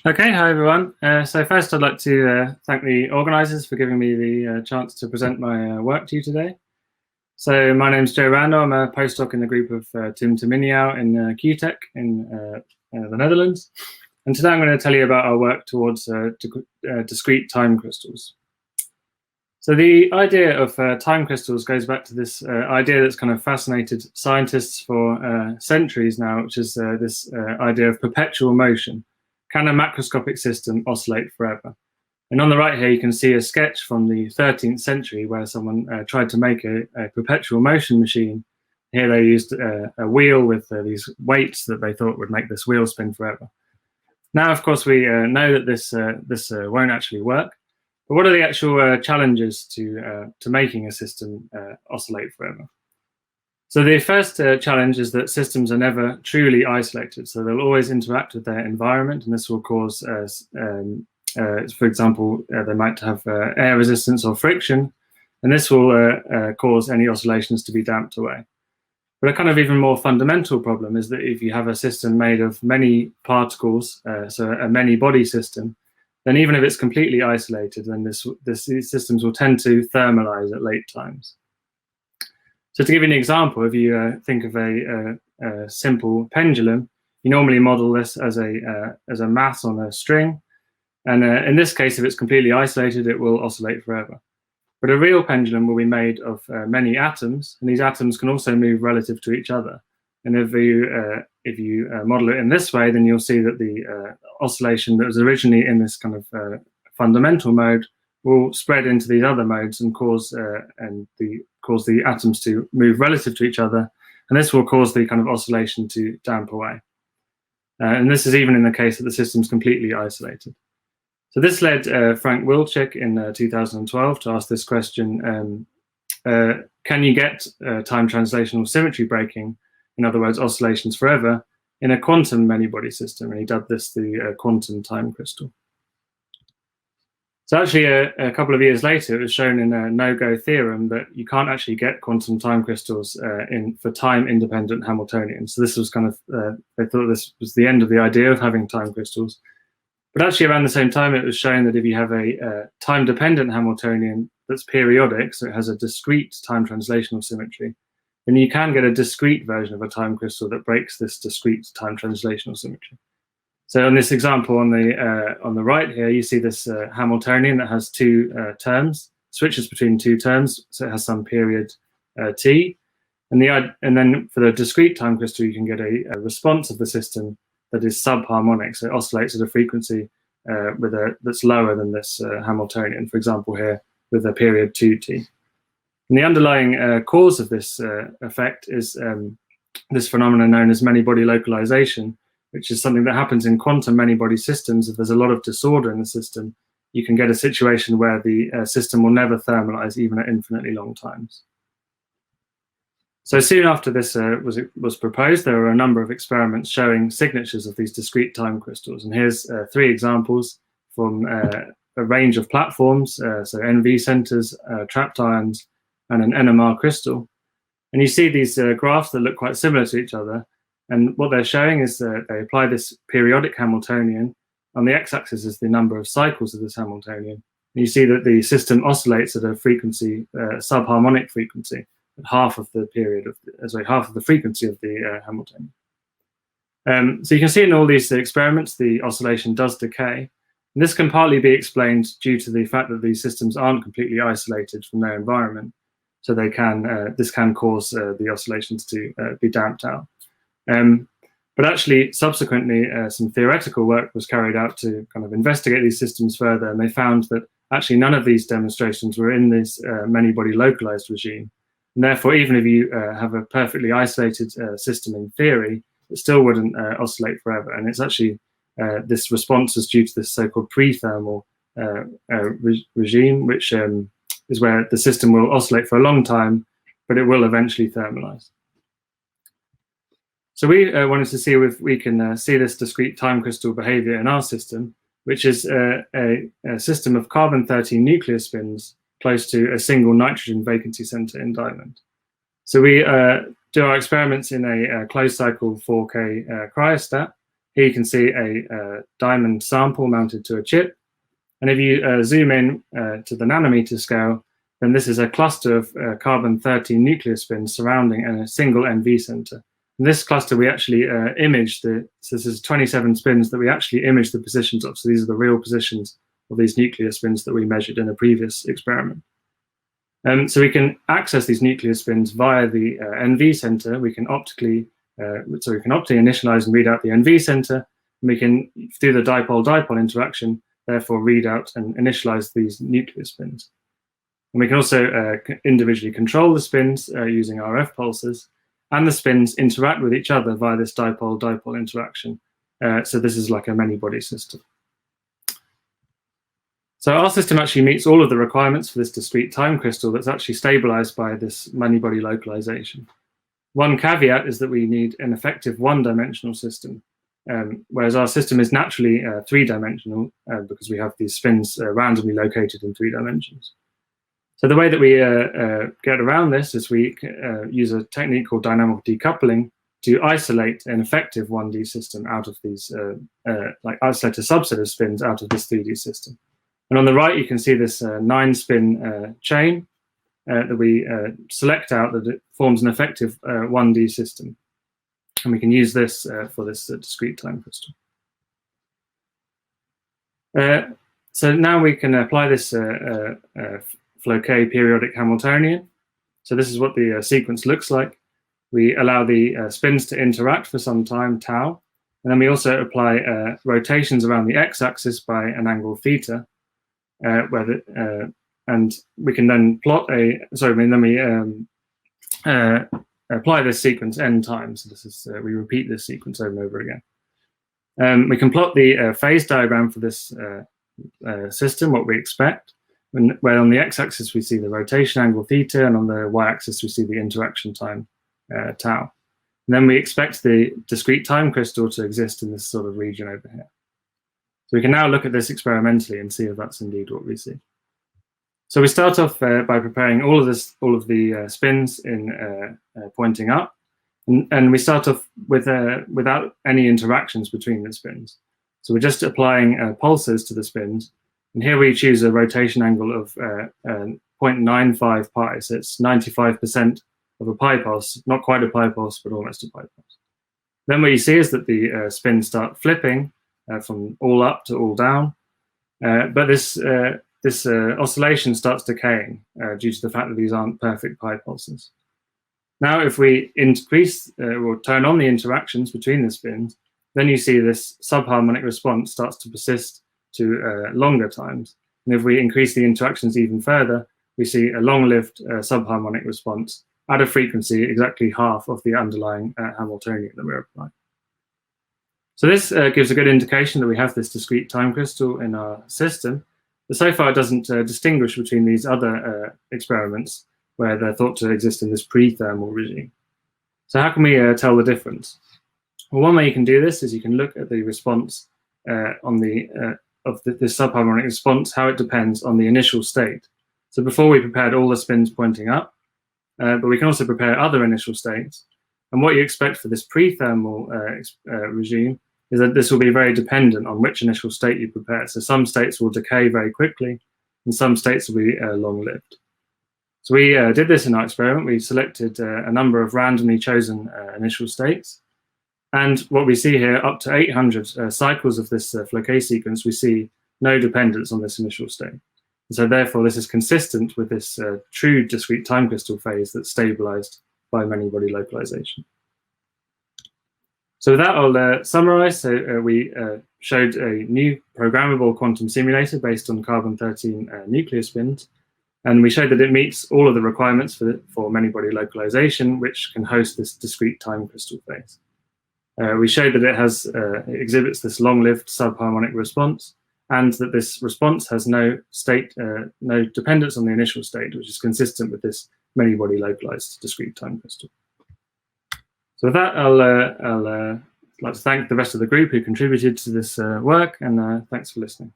Okay, hi everyone. So first I'd like to thank the organisers for giving me the chance to present my work to you today. So my name's Joe Randall. I'm a postdoc in the group of Tim Teminiau in QTech in the Netherlands. And today I'm going to tell you about our work towards discrete time crystals. So the idea of time crystals goes back to this idea that's kind of fascinated scientists for centuries now, which is this idea of perpetual motion. Can a macroscopic system oscillate forever? And on the right here, you can see a sketch from the 13th century where someone tried to make a perpetual motion machine. Here they used a wheel with these weights that they thought would make this wheel spin forever. Now, of course, we know that this won't actually work. But what are the actual challenges to making a system oscillate forever? So the first challenge is that systems are never truly isolated. So they'll always interact with their environment, and this will cause, for example, they might have air resistance or friction, and this will cause any oscillations to be damped away. But a kind of even more fundamental problem is that if you have a system made of many particles, so a many-body system, then even if it's completely isolated, then these systems will tend to thermalize at late times. So to give you an example, if you think of a simple pendulum, you normally model this as a mass on a string. And in this case, if it's completely isolated, it will oscillate forever. But a real pendulum will be made of many atoms, and these atoms can also move relative to each other. And if you model it in this way, then you'll see that the oscillation that was originally in this kind of fundamental mode will spread into these other modes and cause the atoms to move relative to each other, and this will cause the kind of oscillation to damp away. And this is even in the case that the system's completely isolated. So this led Frank Wilczek in 2012 to ask this question: can you get time translational symmetry breaking, in other words, oscillations forever, in a quantum many-body system? And he dubbed this the quantum time crystal. So actually, a couple of years later, it was shown in a no-go theorem that you can't actually get quantum time crystals for time-independent Hamiltonians. So this was kind of, they thought this was the end of the idea of having time crystals. But actually, around the same time, it was shown that if you have a time-dependent Hamiltonian that's periodic, so it has a discrete time translational symmetry, then you can get a discrete version of a time crystal that breaks this discrete time translational symmetry. So in this example on the right here, you see this Hamiltonian that has two terms, switches between two terms, so it has some period t, and then for the discrete time crystal, you can get a response of the system that is subharmonic, so it oscillates at a frequency that's lower than this Hamiltonian, for example here with a period 2t. And the underlying cause of this effect is this phenomenon known as many-body localization, which is something that happens in quantum many-body systems. If there's a lot of disorder in the system, you can get a situation where the system will never thermalize, even at infinitely long times. So soon after this was proposed, there were a number of experiments showing signatures of these discrete time crystals. And here's three examples from a range of platforms, so NV centers, trapped ions, and an NMR crystal. And you see these graphs that look quite similar to each other. And what they're showing is that they apply this periodic Hamiltonian. On the x-axis is the number of cycles of this Hamiltonian. And you see that the system oscillates at a frequency, subharmonic frequency, at half of the frequency of the Hamiltonian. So you can see in all these experiments, the oscillation does decay. And this can partly be explained due to the fact that these systems aren't completely isolated from their environment. So this can cause the oscillations to be damped out. But actually, subsequently, some theoretical work was carried out to kind of investigate these systems further, and they found that actually none of these demonstrations were in this many-body localized regime. And therefore, even if you have a perfectly isolated system in theory, it still wouldn't oscillate forever. And it's actually this response is due to this so-called prethermal regime, which is where the system will oscillate for a long time, but it will eventually thermalize. So we wanted to see if we can see this discrete time crystal behavior in our system, which is a system of carbon-13 nuclear spins close to a single nitrogen vacancy center in diamond. So we do our experiments in a closed cycle 4K cryostat. Here you can see a diamond sample mounted to a chip. And if you zoom in to the nanometer scale, then this is a cluster of carbon-13 nuclear spins surrounding a single NV center. In this cluster, we actually imaged so this is 27 spins that we actually imaged the positions of. So these are the real positions of these nuclear spins that we measured in a previous experiment. So we can access these nuclear spins via the NV center. We can optically initialize and read out the NV center. And we can, through the dipole-dipole interaction, therefore read out and initialize these nuclear spins. And we can also individually control the spins using RF pulses, and the spins interact with each other via this dipole-dipole interaction. So this is like a many-body system. So our system actually meets all of the requirements for this discrete time crystal that's actually stabilized by this many-body localization. One caveat is that we need an effective one-dimensional system, whereas our system is naturally three-dimensional because we have these spins randomly located in 3 dimensions. So the way that we get around this is we use a technique called dynamic decoupling to isolate an effective 1D system out of these, isolate a subset of spins out of this 3D system. And on the right, you can see this 9-spin chain that we select out that it forms an effective 1D system. And we can use this for this discrete time crystal. So now we can apply this Floquet periodic Hamiltonian. So this is what the sequence looks like. We allow the spins to interact for some time, tau, and then we also apply rotations around the x-axis by an angle theta, and we can then plot apply this sequence n times. So this is we repeat this sequence over and over again. We can plot the phase diagram for this system, what we expect. Where on the x-axis we see the rotation angle theta, and on the y-axis we see the interaction time tau. And then we expect the discrete time crystal to exist in this sort of region over here. So we can now look at this experimentally and see if that's indeed what we see. So we start off by preparing all of the spins in pointing up, and we start off with without any interactions between the spins. So we're just applying pulses to the spins. And here we choose a rotation angle of 0.95 pi, so it's 95% of a pi pulse, not quite a pi pulse, but almost a pi pulse. Then what you see is that the spins start flipping from all up to all down, but this oscillation starts decaying due to the fact that these aren't perfect pi pulses. Now, if we increase or turn on the interactions between the spins, then you see this subharmonic response starts to persist to longer times. And if we increase the interactions even further, we see a long-lived subharmonic response at a frequency exactly half of the underlying Hamiltonian that we're applying. So this gives a good indication that we have this discrete time crystal in our system, but so far it doesn't distinguish between these other experiments where they're thought to exist in this prethermal regime. So how can we tell the difference? Well, one way you can do this is you can look at the response of this subharmonic response, how it depends on the initial state. So before we prepared all the spins pointing up, but we can also prepare other initial states. And what you expect for this prethermal regime is that this will be very dependent on which initial state you prepare. So some states will decay very quickly, and some states will be long-lived. So we did this in our experiment. We selected a number of randomly chosen initial states. And what we see here, up to 800 cycles of this Floquet sequence, we see no dependence on this initial state. And so therefore, this is consistent with this true discrete time crystal phase that's stabilized by many-body localization. So with that, I'll summarize. So we showed a new programmable quantum simulator based on carbon-13 nuclear spins. And we showed that it meets all of the requirements for many-body localization, which can host this discrete time crystal phase. We showed that it exhibits this long-lived subharmonic response, and that this response has no dependence on the initial state, which is consistent with this many-body localized discrete time crystal. So with that, I'll like to thank the rest of the group who contributed to this work, and thanks for listening.